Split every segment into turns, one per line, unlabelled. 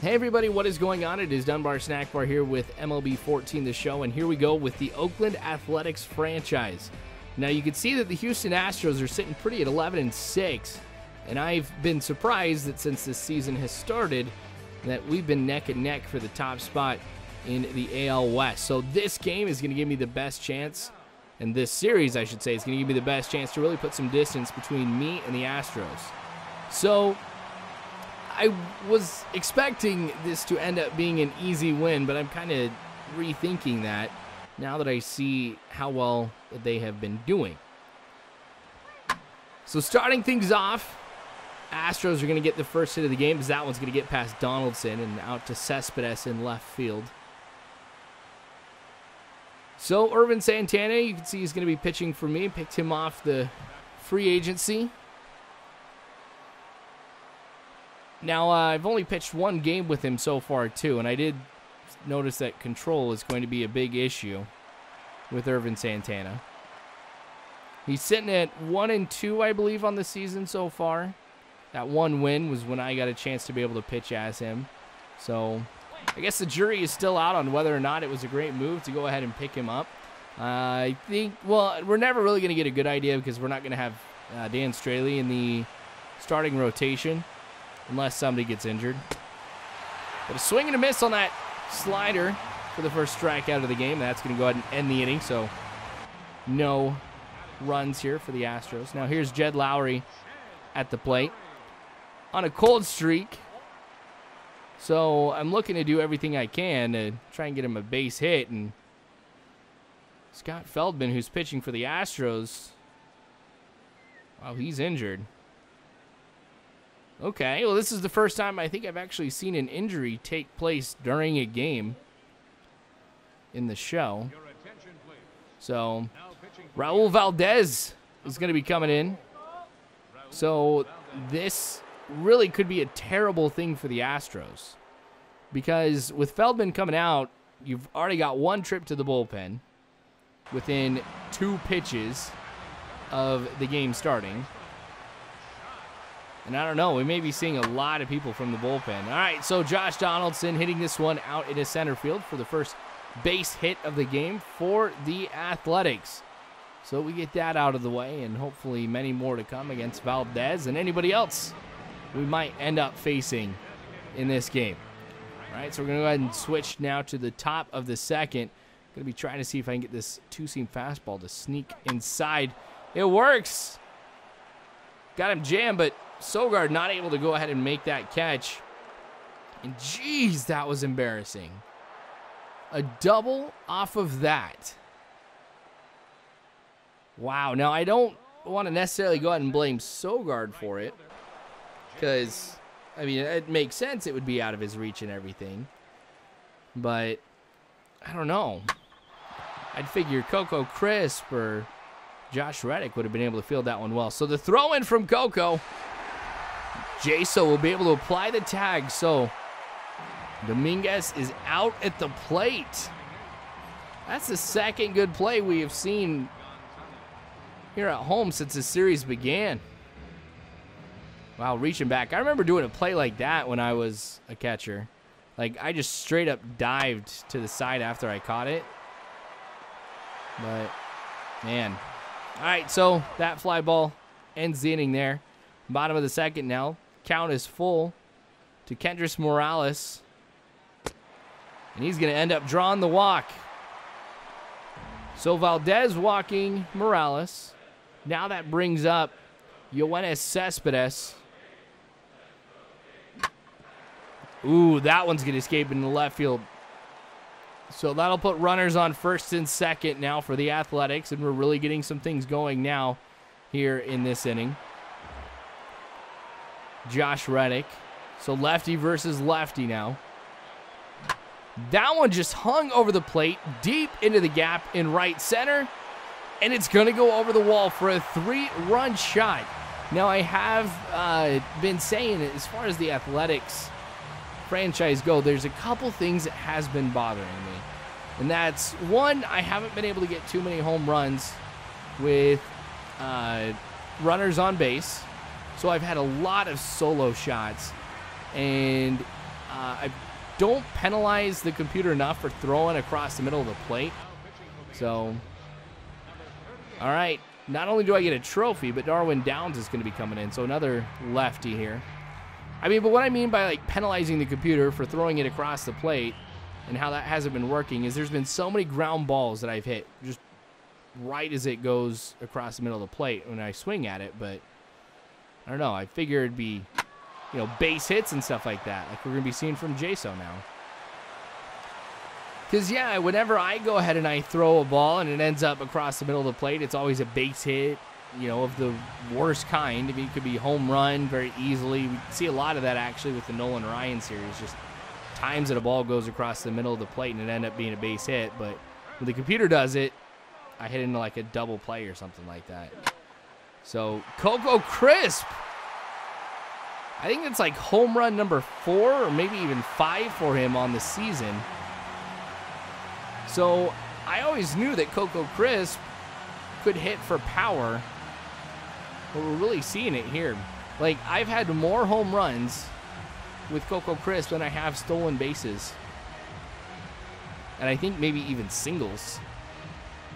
Hey everybody, what is going on? It is Dunbar Snack Bar here with MLB 14 The Show, and here we go with the Oakland Athletics franchise. Now you can see that the Houston Astros are sitting pretty at 11-6, and I've been surprised that since this season has started that we've been neck and neck for the top spot in the AL West. So this game is going to give me the best chance, and this series I should say is going to give me the best chance to really put some distance between me and the Astros. So I was expecting this to end up being an easy win, but I'm kind of rethinking that now that I see how well they have been doing. So starting things off, Astros are going to get the first hit of the game because that one's going to get past Donaldson and out to Cespedes in left field. So Irvin Santana, you can see he's going to be pitching for me. Picked him off the free agency. Now, I've only pitched one game with him so far, too, and I did notice that control is going to be a big issue with Irvin Santana. He's sitting at 1-2, I believe, on the season so far. That one win was when I got a chance to be able to pitch as him. So, I guess the jury is still out on whether or not it was a great move to go ahead and pick him up. I think, well, we're never really going to get a good idea because we're not going to have Dan Straley in the starting rotation unless somebody gets injured. But a swing and a miss on that slider for the first strikeout of the game. That's going to go ahead and end the inning, so no runs here for the Astros. Now here's Jed Lowrie at the plate on a cold streak. So I'm looking to do everything I can to try and get him a base hit. And Scott Feldman, who's pitching for the Astros, wow, he's injured. Okay, well, this is the first time I think I've actually seen an injury take place during a game in the show. So, Raul Valdez is going to be coming in. So, this really could be a terrible thing for the Astros. Because with Feldman coming out, you've already got one trip to the bullpen within 2 pitches of the game starting. And I don't know, we may be seeing a lot of people from the bullpen. All right, so Josh Donaldson hitting this one out into center field for the first base hit of the game for the Athletics. So we get that out of the way, and hopefully many more to come against Valdez and anybody else we might end up facing in this game. All right, so we're going to go ahead and switch now to the top of the second. Going to be trying to see if I can get this two-seam fastball to sneak inside. It works. Got him jammed, but Sogard not able to go ahead and make that catch. And geez, that was embarrassing. A double off of that. Wow. Now, I don't want to necessarily go ahead and blame Sogard for it. Because, I mean, it makes sense it would be out of his reach and everything. But, I don't know. I'd figure Coco Crisp or Josh Reddick would have been able to field that one well. So the throw in from Coco. Jaso will be able to apply the tag. So Dominguez is out at the plate. That's the second good play we have seen here at home since the series began. Wow, reaching back. I remember doing a play like that when I was a catcher. Like, I just straight up dived to the side after I caught it. But, man. All right, so that fly ball ends the inning there. Bottom of the second now. Count is full to Kendrys Morales. And he's going to end up drawing the walk. So Valdez walking Morales. Now that brings up Yoenis Cespedes. Ooh, that one's going to escape into left field. So that'll put runners on first and second now for the Athletics. And we're really getting some things going now here in this inning. Josh Reddick. So lefty versus lefty now. That one just hung over the plate, deep into the gap in right center. And it's going to go over the wall for a 3-run shot. Now, I have been saying, as far as the Athletics franchise go, there's a couple things that has been bothering me. And that's, one, I haven't been able to get too many home runs with runners on base. So I've had a lot of solo shots. And I don't penalize the computer enough for throwing across the middle of the plate. So, all right. Not only do I get a trophy, but Darwin Downs is going to be coming in. So another lefty here. I mean, but what I mean by like penalizing the computer for throwing it across the plate and how that hasn't been working is there's been so many ground balls that I've hit just right as it goes across the middle of the plate when I swing at it. But I don't know. I figured it'd be, you know, base hits and stuff like that, like we're going to be seeing from Jaso now. Because, yeah, whenever I go ahead and I throw a ball and it ends up across the middle of the plate, it's always a base hit, you know, of the worst kind. I mean, it could be home run very easily. We see a lot of that, actually, with the Nolan Ryan series. Just times that a ball goes across the middle of the plate and it ends up being a base hit. But when the computer does it, I hit into, like, a double play or something like that. So, Coco Crisp. I think it's, like, home run number 4 or maybe even 5 for him on the season. So, I always knew that Coco Crisp could hit for power, but we're really seeing it here. Like, I've had more home runs with Coco Crisp than I have stolen bases. And I think maybe even singles.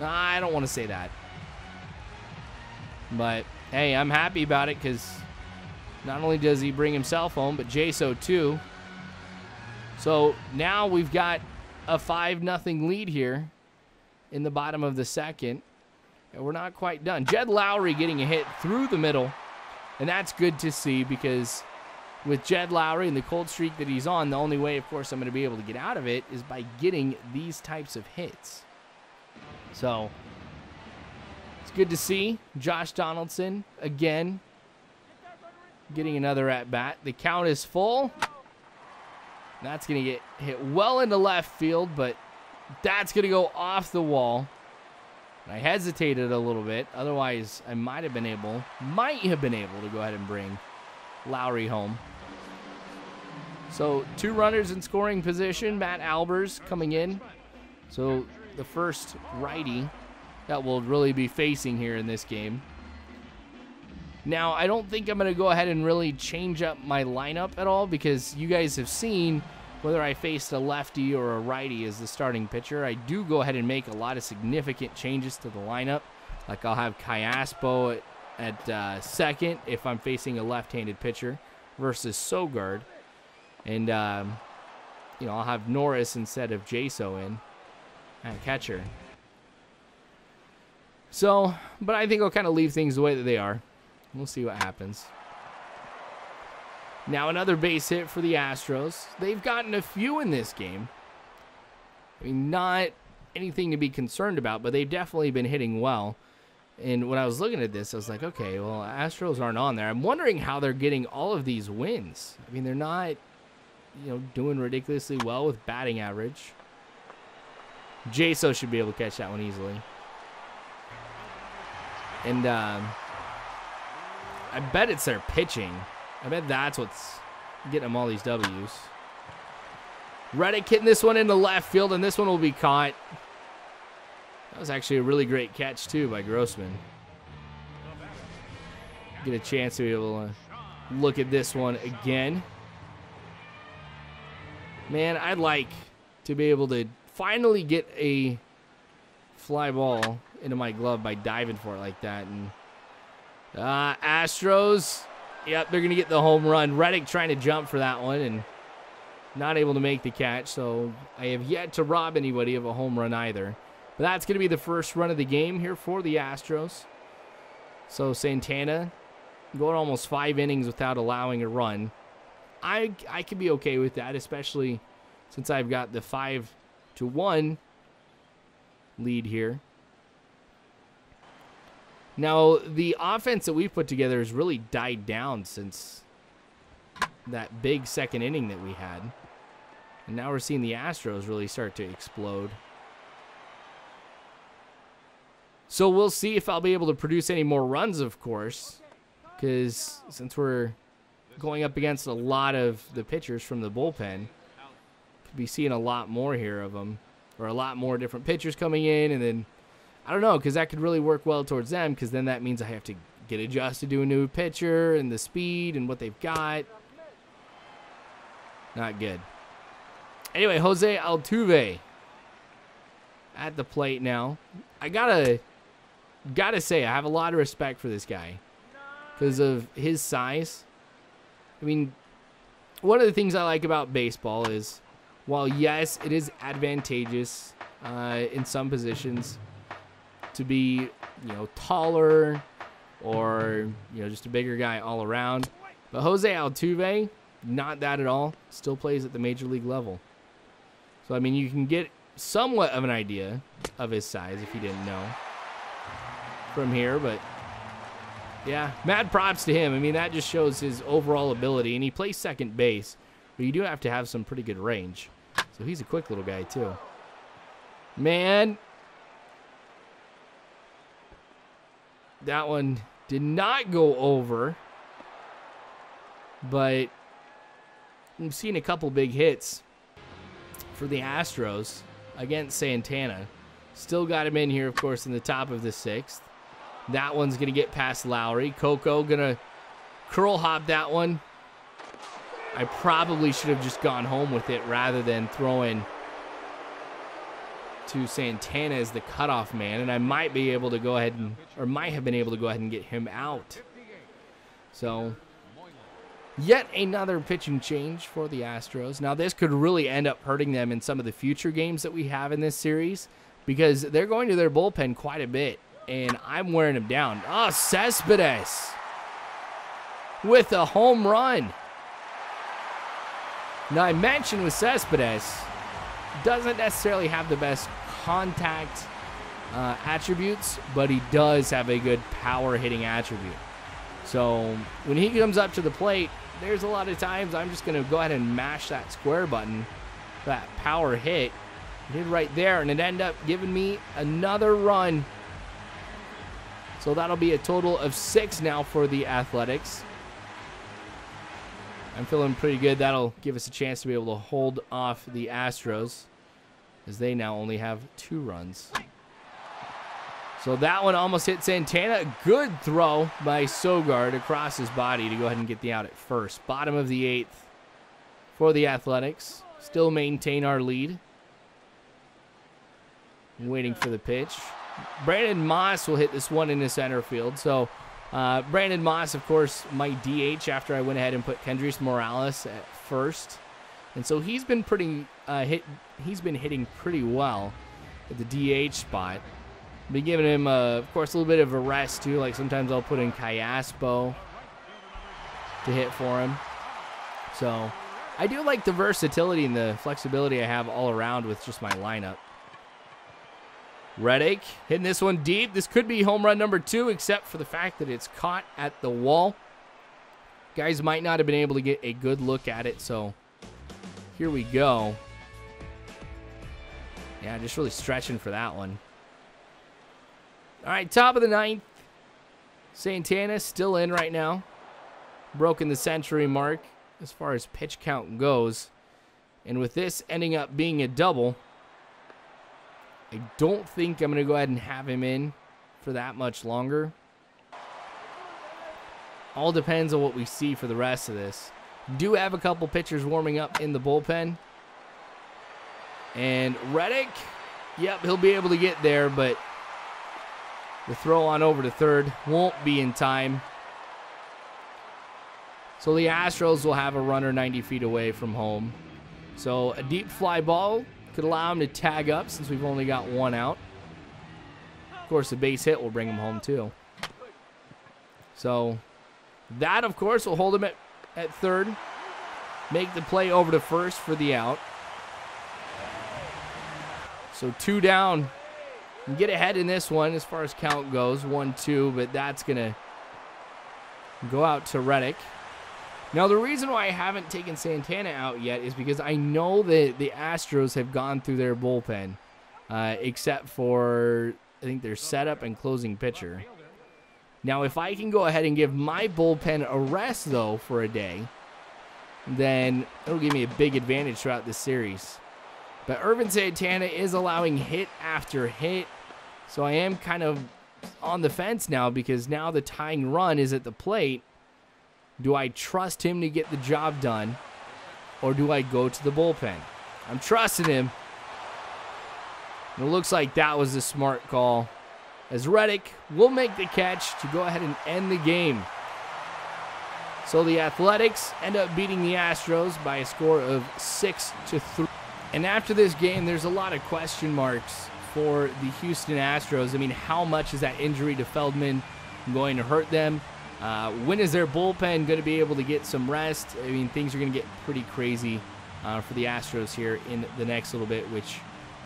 I don't want to say that. But, hey, I'm happy about it because not only does he bring himself home, but Jaso too. So, now we've got a 5-0 lead here in the bottom of the second. And we're not quite done. Jed Lowrie getting a hit through the middle. And that's good to see because with Jed Lowrie and the cold streak that he's on, the only way, of course, I'm going to be able to get out of it is by getting these types of hits. So, it's good to see Josh Donaldson again getting another at-bat. The count is full. That's going to get hit well into left field, but that's going to go off the wall. I hesitated a little bit. Otherwise, I might have been able to go ahead and bring Lowrie home. So, 2 runners in scoring position. Matt Albers coming in. So, the first righty that we'll really be facing here in this game. Now, I don't think I'm going to go ahead and really change up my lineup at all because you guys have seen whether I faced a lefty or a righty as the starting pitcher. I do go ahead and make a lot of significant changes to the lineup. Like I'll have Cayaspo at second if I'm facing a left-handed pitcher versus Sogard. And, you know, I'll have Norris instead of Jaso in at catcher. So, but I think I'll kind of leave things the way that they are. We'll see what happens. Now another base hit for the Astros. They've gotten a few in this game. I mean, not anything to be concerned about, but they've definitely been hitting well. And when I was looking at this, I was like, okay, well, Astros aren't on there. I'm wondering how they're getting all of these wins. I mean, they're not, you know, doing ridiculously well with batting average. Jaso should be able to catch that one easily. And, I bet it's their pitching. I bet that's what's getting them all these W's. Reddick hitting this one into left field, and this one will be caught. That was actually a really great catch, too, by Grossman. Get a chance to be able to look at this one again. Man, I'd like to be able to finally get a fly ball into my glove by diving for it like that. And Astros, yep, they're going to get the home run. Reddick trying to jump for that one and not able to make the catch. So I have yet to rob anybody of a home run either. But that's going to be the first run of the game here for the Astros. So Santana going almost 5 innings without allowing a run. I could be okay with that, especially since I've got the 5-1 lead here. Now, the offense that we've put together has really died down since that big second inning that we had. And now we're seeing the Astros really start to explode. So we'll see if I'll be able to produce any more runs, of course. Because since we're going up against a lot of the pitchers from the bullpen, could be seeing a lot more here of them. Or a lot more different pitchers coming in, and then I don't know, because that could really work well towards them, because then that means I have to get adjusted to a new pitcher and the speed and what they've got. Not good. Anyway, José Altuve at the plate now. I gotta say, I have a lot of respect for this guy because of his size. I mean, one of the things I like about baseball is, while yes, it is advantageous in some positions to be, taller or, just a bigger guy all around. But José Altuve, not that at all. Still plays at the major league level. So, I mean, you can get somewhat of an idea of his size if you didn't know from here. But, yeah, mad props to him. I mean, that just shows his overall ability. And he plays second base. But you do have to have some pretty good range. So he's a quick little guy, too. Man. That one did not go over. But I'm seeing a couple big hits for the Astros against Santana. Still got him in here, of course, in the top of the 6th. That one's going to get past Lowrie. Coco going to curl hop that one. I probably should have just gone home with it rather than throwing to Santana as the cutoff man. And I might be able to go ahead and, or might have been able to go ahead and get him out. So, yet another pitching change for the Astros. Now, this could really end up hurting them in some of the future games that we have in this series because they're going to their bullpen quite a bit, and I'm wearing them down. Oh, Cespedes with a home run. Now, I mentioned with Cespedes, doesn't necessarily have the best contact attributes, but he does have a good power hitting attribute. So when he comes up to the plate, there's a lot of times I'm just going to go ahead and mash that square button, that power hit. He did right there, and it ended up giving me another run. So that'll be a total of 6 now for the Athletics. I'm feeling pretty good. That'll give us a chance to be able to hold off the Astros, as they now only have 2 runs. So that one almost hit Santana. A good throw by Sogard across his body to go ahead and get the out at first. Bottom of the 8th for the Athletics. Still maintain our lead. Waiting for the pitch. Brandon Moss will hit this one in the center field. So Brandon Moss, of course, my DH after I went ahead and put Kendrys Morales at first. And so he's been pretty he's been hitting pretty well at the DH spot. Been giving him, of course, a little bit of a rest, too. Like, sometimes I'll put in Callaspo to hit for him. So, I do like the versatility and the flexibility I have all around with just my lineup. Reddick hitting this one deep. This could be home run number 2, except for the fact that it's caught at the wall. Guys might not have been able to get a good look at it, so here we go. Yeah, just really stretching for that one. All right, top of the 9th. Santana still in right now. Broken the century mark as far as pitch count goes. And with this ending up being a double, I don't think I'm going to go ahead and have him in for that much longer. All depends on what we see for the rest of this. Do have a couple pitchers warming up in the bullpen. And Reddick, yep, he'll be able to get there, but the throw on over to third won't be in time. So the Astros will have a runner 90 feet away from home. So a deep fly ball could allow him to tag up since we've only got 1 out. Of course, a base hit will bring him home too. So that, of course, will hold him at third. Make the play over to first for the out. So 2 down. And get ahead in this one as far as count goes, 1-2, but that's going to go out to Reddick. Now, the reason why I haven't taken Santana out yet is because I know that the Astros have gone through their bullpen, except for, I think, their setup and closing pitcher. Now, if I can go ahead and give my bullpen a rest, though, for a day, then it'll give me a big advantage throughout this series. But Ervin Santana is allowing hit after hit. So I am kind of on the fence now because now the tying run is at the plate. Do I trust him to get the job done? or do I go to the bullpen? I'm trusting him. And it looks like that was a smart call, as Reddick will make the catch to go ahead and end the game. So the Athletics end up beating the Astros by a score of 6-3. And after this game, there's a lot of question marks for the Houston Astros. I mean, how much is that injury to Feldman going to hurt them? When is their bullpen going to be able to get some rest? I mean, things are going to get pretty crazy for the Astros here in the next little bit, which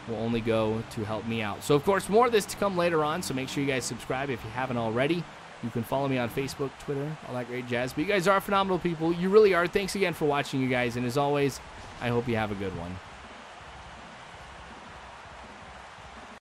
will only go to help me out. So, of course, more of this to come later on, so make sure you guys subscribe if you haven't already. You can follow me on Facebook, Twitter, all that great jazz. But you guys are phenomenal people. You really are. Thanks again for watching, you guys. And as always, I hope you have a good one.